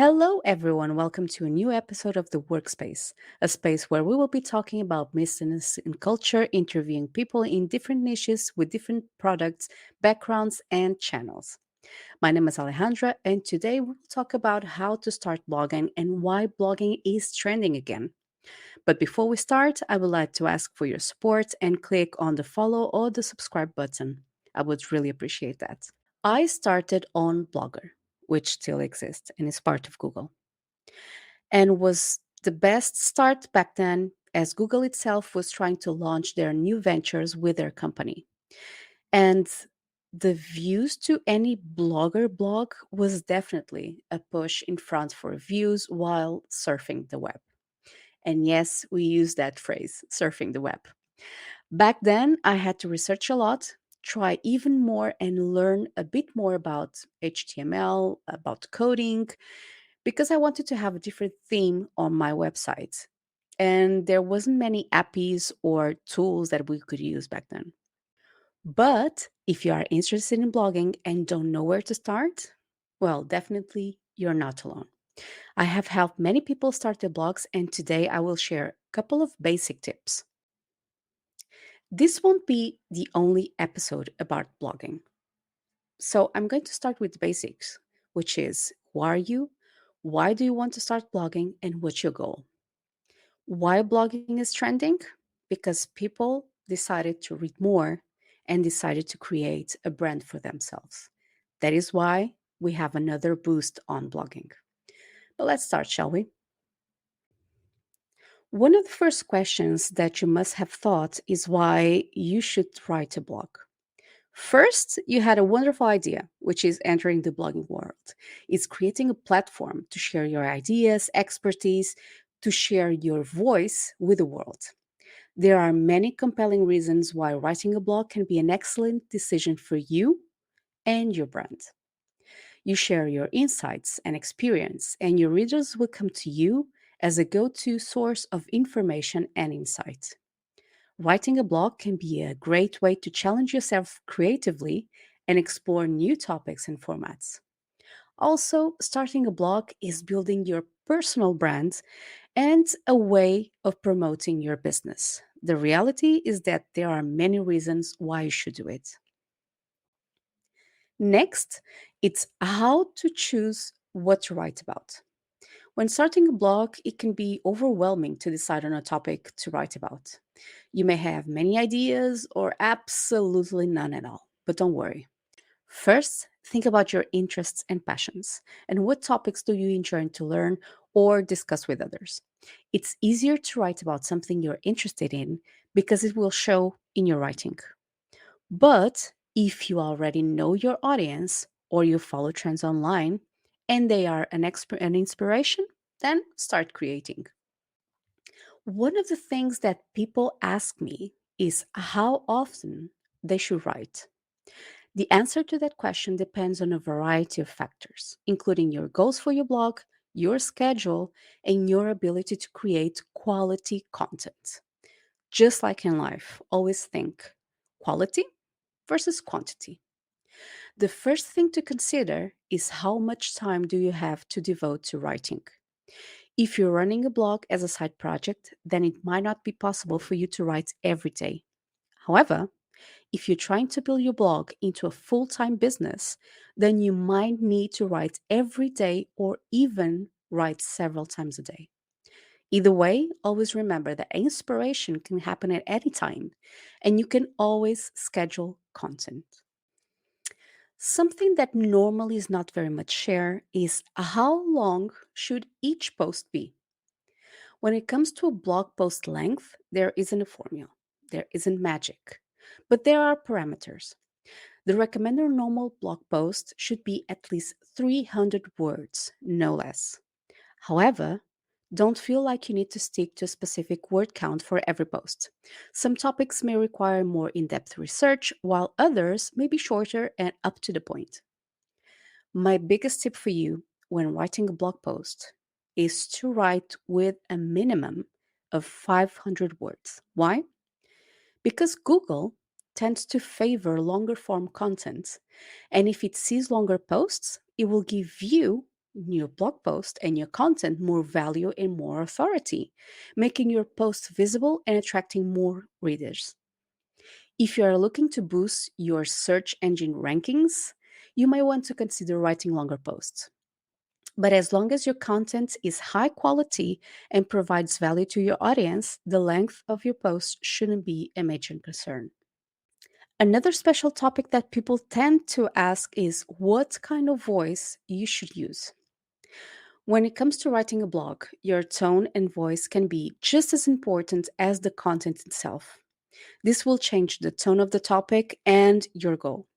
Hello, everyone. Welcome to a new episode of The Workspace, a space where we will be talking about business and culture, interviewing people in different niches with different products, backgrounds, and channels. My name is Alejandra, and today we'll talk about how to start blogging and why blogging is trending again. But before we start, I would like to ask for your support and click on the follow or the subscribe button. I would really appreciate that. I started on Blogger, which still exists and is part of Google, and was the best start back then as Google itself was trying to launch their new ventures with their company. And the views to any blogger blog was definitely a push in front for views while surfing the web. And yes, we use that phrase, surfing the web. Back then, I had to research a lot, try even more, and learn a bit more about HTML, about coding, because I wanted to have a different theme on my website. And there wasn't many APIs or tools that we could use back then. But if you are interested in blogging and don't know where to start, well, definitely you're not alone. I have helped many people start their blogs, and today I will share a couple of basic tips. This won't be the only episode about blogging. So I'm going to start with the basics, which is who are you? Why do you want to start blogging? And what's your goal? Why blogging is trending? Because people decided to read more and decided to create a brand for themselves. That is why we have another boost on blogging. But let's start, shall we? One of the first questions that you must have thought is why you should write a blog. First, you had a wonderful idea, which is entering the blogging world. It's creating a platform to share your ideas, expertise, to share your voice with the world. There are many compelling reasons why writing a blog can be an excellent decision for you and your brand. You share your insights and experience, and your readers will come to you as a go to source of information and insight. Writing a blog can be a great way to challenge yourself creatively and explore new topics and formats. Also, starting a blog is building your personal brand and a way of promoting your business. The reality is that there are many reasons why you should do it. Next, it's how to choose what to write about. When starting a blog, it can be overwhelming to decide on a topic to write about. You may have many ideas or absolutely none at all, but don't worry. First, think about your interests and passions and what topics do you enjoy to learn or discuss with others. It's easier to write about something you're interested in because it will show in your writing. But if you already know your audience or you follow trends online and they are an inspiration, then start creating. One of the things that people ask me is how often they should write. The answer to that question depends on a variety of factors, including your goals for your blog, your schedule, and your ability to create quality content. Just like in life, always think quality versus quantity. The first thing to consider is how much time do you have to devote to writing. If you're running a blog as a side project, then it might not be possible for you to write every day. However, if you're trying to build your blog into a full time business, then you might need to write every day or even write several times a day. Either way, always remember that inspiration can happen at any time and you can always schedule content. Something that normally is not very much shared is how long should each post be? When it comes to a blog post length, there isn't a formula, there isn't magic, but there are parameters. The recommended normal blog post should be at least 300 words, no less. However, don't feel like you need to stick to a specific word count for every post. Some topics may require more in depth research, while others may be shorter and up to the point. My biggest tip for you when writing a blog post is to write with a minimum of 500 words. Why? Because Google tends to favor longer form content, and if it sees longer posts, it will give you your blog post and your content more value and more authority, making your post visible and attracting more readers. If you are looking to boost your search engine rankings, you might want to consider writing longer posts. But as long as your content is high quality and provides value to your audience, the length of your post shouldn't be a major concern. Another special topic that people tend to ask is what kind of voice you should use. When it comes to writing a blog, your tone and voice can be just as important as the content itself. This will change the tone of the topic and your goal.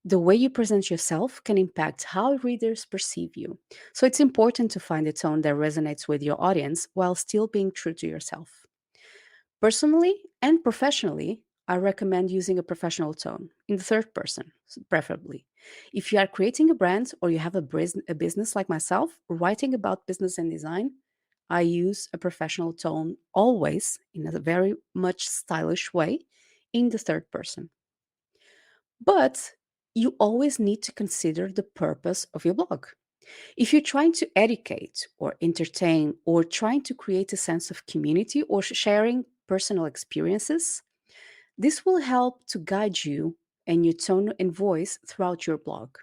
The way you present yourself can impact how readers perceive you. So it's important to find a tone that resonates with your audience while still being true to yourself. Personally and professionally, I recommend using a professional tone in the third person, preferably. If you are creating a brand or you have a business like myself, writing about business and design, I use a professional tone always in a very much stylish way in the third person. But you always need to consider the purpose of your blog. If you're trying to educate or entertain or trying to create a sense of community or sharing personal experiences, this will help to guide you and your tone and voice throughout your blog.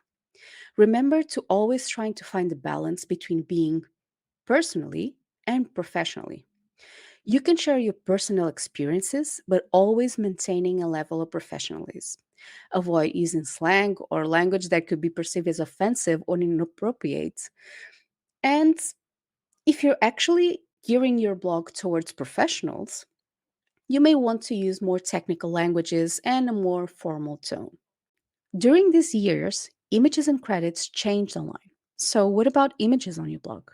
Remember to always trying to find the balance between being personally and professionally. You can share your personal experiences, but always maintaining a level of professionalism. Avoid using slang or language that could be perceived as offensive or inappropriate. And if you're actually gearing your blog towards professionals, you may want to use more technical languages and a more formal tone. During these years, images and credits changed online. So, what about images on your blog?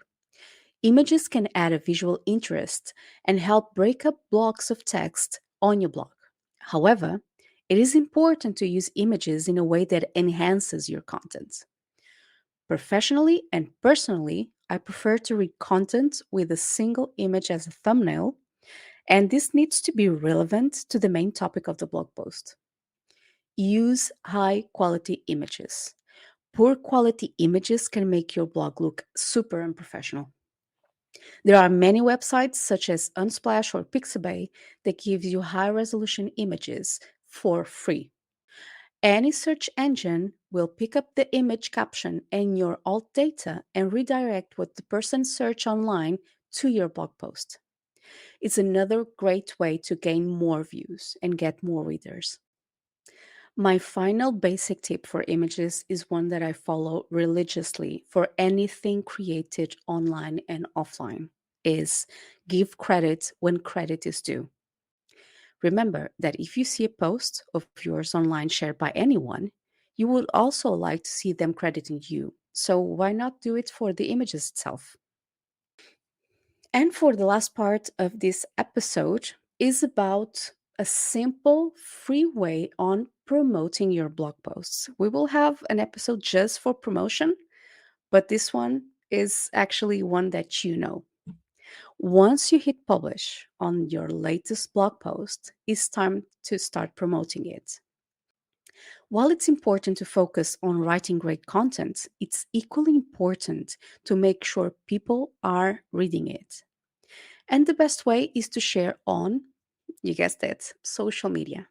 Images can add a visual interest and help break up blocks of text on your blog. However, it is important to use images in a way that enhances your content. Professionally and personally, I prefer to read content with a single image as a thumbnail, and this needs to be relevant to the main topic of the blog post. Use high quality images. Poor quality images can make your blog look super unprofessional. There are many websites such as Unsplash or Pixabay that give you high resolution images for free. Any search engine will pick up the image caption and your alt data and redirect what the person searched online to your blog post. It's another great way to gain more views and get more readers. My final basic tip for images is one that I follow religiously for anything created online and offline is give credit when credit is due. Remember that if you see a post of yours online shared by anyone, you would also like to see them crediting you. So why not do it for the images itself? And for the last part of this episode is about a simple free way on promoting your blog posts. We will have an episode just for promotion, but this one is actually one that you know. Once you hit publish on your latest blog post, it's time to start promoting it. While it's important to focus on writing great content, it's equally important to make sure people are reading it. And the best way is to share on, you guessed it, social media.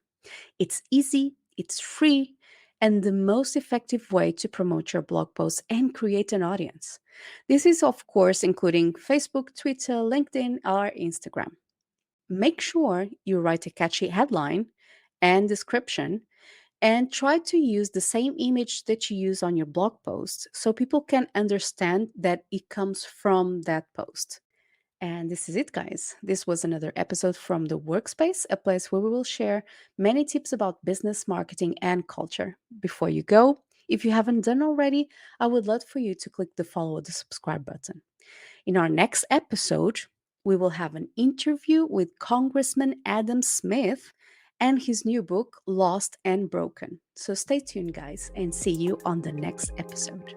It's easy, it's free, and the most effective way to promote your blog posts and create an audience. This is, of course, including Facebook, Twitter, LinkedIn, or Instagram. Make sure you write a catchy headline and description and try to use the same image that you use on your blog post so people can understand that it comes from that post. And this is it, guys. This was another episode from the Workspace, a place where we will share many tips about business, marketing, and culture. Before you go, if you haven't done already, I would love for you to click the follow or the subscribe button. In our next episode, we will have an interview with Congressman Adam Smith and his new book, Lost and Broken. So stay tuned, guys, and see you on the next episode.